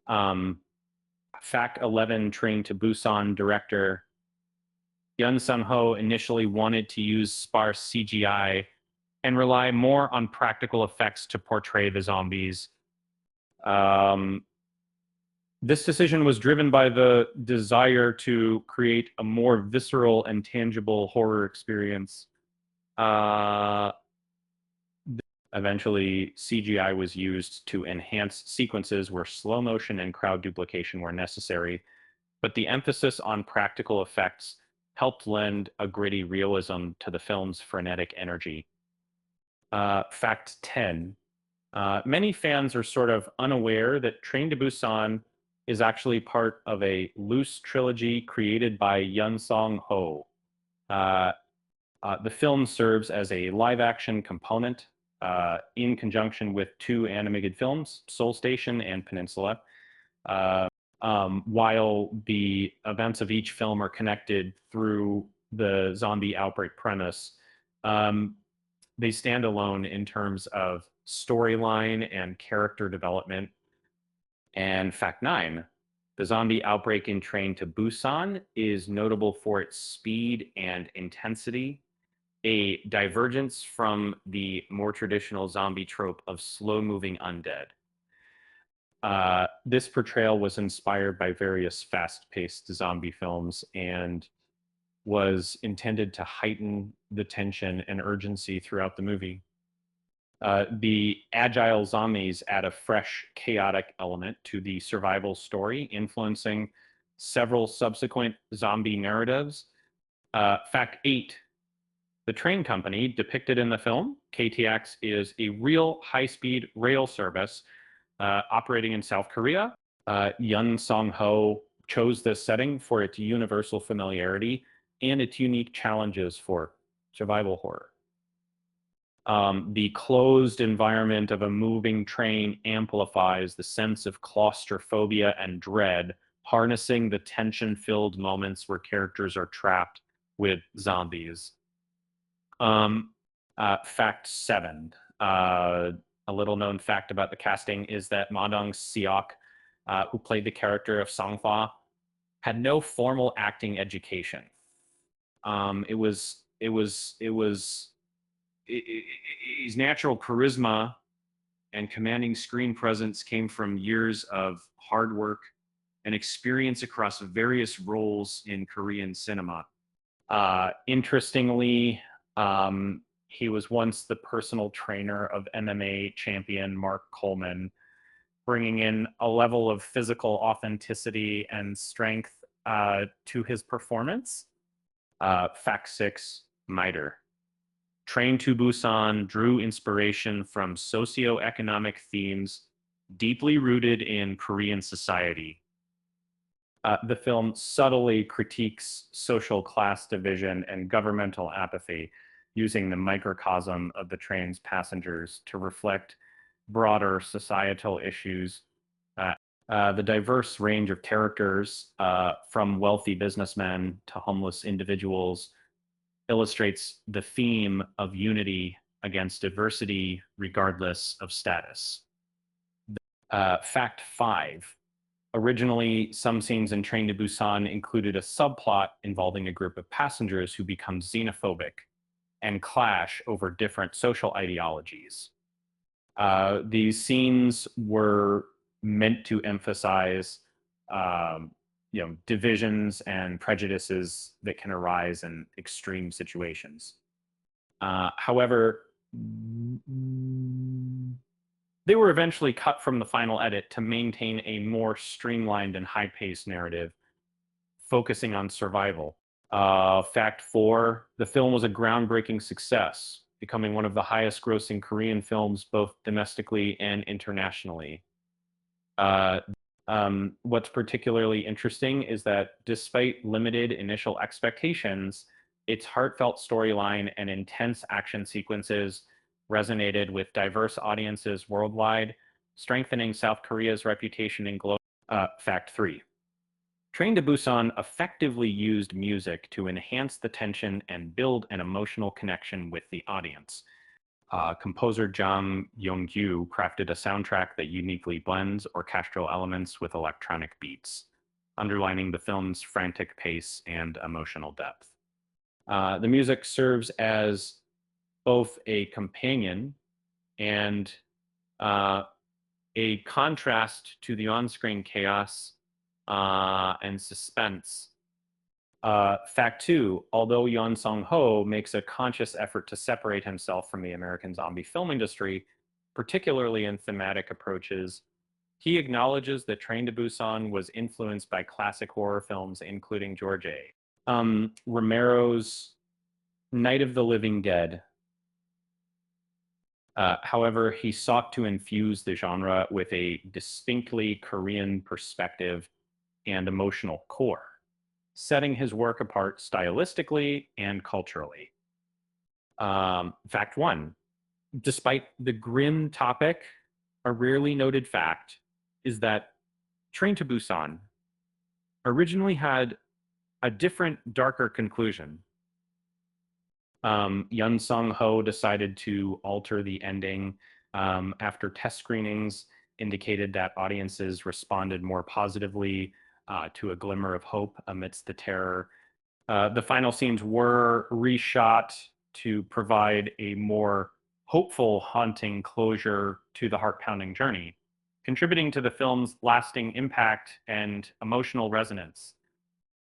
Fact 11, Train to Busan director Yeon Sang-ho initially wanted to use sparse CGI and rely more on practical effects to portray the zombies. This decision was driven by the desire to create a more visceral and tangible horror experience. Eventually, CGI was used to enhance sequences where slow motion and crowd duplication were necessary, but the emphasis on practical effects helped lend a gritty realism to the film's frenetic energy. Fact 10. Many fans are sort of unaware that Train to Busan is actually part of a loose trilogy created by Yeon Sang-ho. The film serves as a live-action component in conjunction with two animated films, Seoul Station and Peninsula. While the events of each film are connected through the zombie outbreak premise, they stand alone in terms of storyline and character development. And fact 9, the zombie outbreak in Train to Busan is notable for its speed and intensity, a divergence from the more traditional zombie trope of slow-moving undead. This portrayal was inspired by various fast-paced zombie films and was intended to heighten the tension and urgency throughout the movie. The agile zombies add a fresh, chaotic element to the survival story, influencing several subsequent zombie narratives. Fact 8, the train company depicted in the film, KTX, is a real high-speed rail service operating in South Korea. Yeon Sang-ho chose this setting for its universal familiarity and its unique challenges for survival horror. The closed environment of a moving train amplifies the sense of claustrophobia and dread, harnessing the tension-filled moments where characters are trapped with zombies. Fact 7. A little-known fact about the casting is that Ma Dong-seok, who played the character of Sang-hwa, had no formal acting education. His natural charisma and commanding screen presence came from years of hard work and experience across various roles in Korean cinema. Interestingly, he was once the personal trainer of MMA champion Mark Coleman, bringing in a level of physical authenticity and strength to his performance. Fact 6, MITRE. Train to Busan drew inspiration from socio-economic themes deeply rooted in Korean society. The film subtly critiques social class division and governmental apathy, using the microcosm of the train's passengers to reflect broader societal issues. The diverse range of characters, from wealthy businessmen to homeless individuals, illustrates the theme of unity against diversity, regardless of status. Fact 5. Originally, some scenes in Train to Busan included a subplot involving a group of passengers who become xenophobic and clash over different social ideologies. These scenes were meant to emphasize divisions and prejudices that can arise in extreme situations. However, they were eventually cut from the final edit to maintain a more streamlined and high-paced narrative, focusing on survival. Fact 4, the film was a groundbreaking success, becoming one of the highest-grossing Korean films both domestically and internationally. What's particularly interesting is that despite limited initial expectations, its heartfelt storyline and intense action sequences resonated with diverse audiences worldwide, strengthening South Korea's reputation in global. Fact 3. Train to Busan effectively used music to enhance the tension and build an emotional connection with the audience. Composer Jang Yong-gyu crafted a soundtrack that uniquely blends orchestral elements with electronic beats, underlining the film's frantic pace and emotional depth. The music serves as both a companion and uh, a contrast to the on-screen chaos and suspense. Fact two, although Yeon Sang-ho makes a conscious effort to separate himself from the American zombie film industry, particularly in thematic approaches, he acknowledges that Train to Busan was influenced by classic horror films, including George A. Romero's Night of the Living Dead. However, he sought to infuse the genre with a distinctly Korean perspective and emotional core, setting his work apart stylistically and culturally. Fact one, despite the grim topic, a rarely noted fact is that Train to Busan originally had a different, darker conclusion. Yeon Sang-ho decided to alter the ending after test screenings indicated that audiences responded more positively to a glimmer of hope amidst the terror. The final scenes were reshot to provide a more hopeful, haunting closure to the heart-pounding journey, contributing to the film's lasting impact and emotional resonance.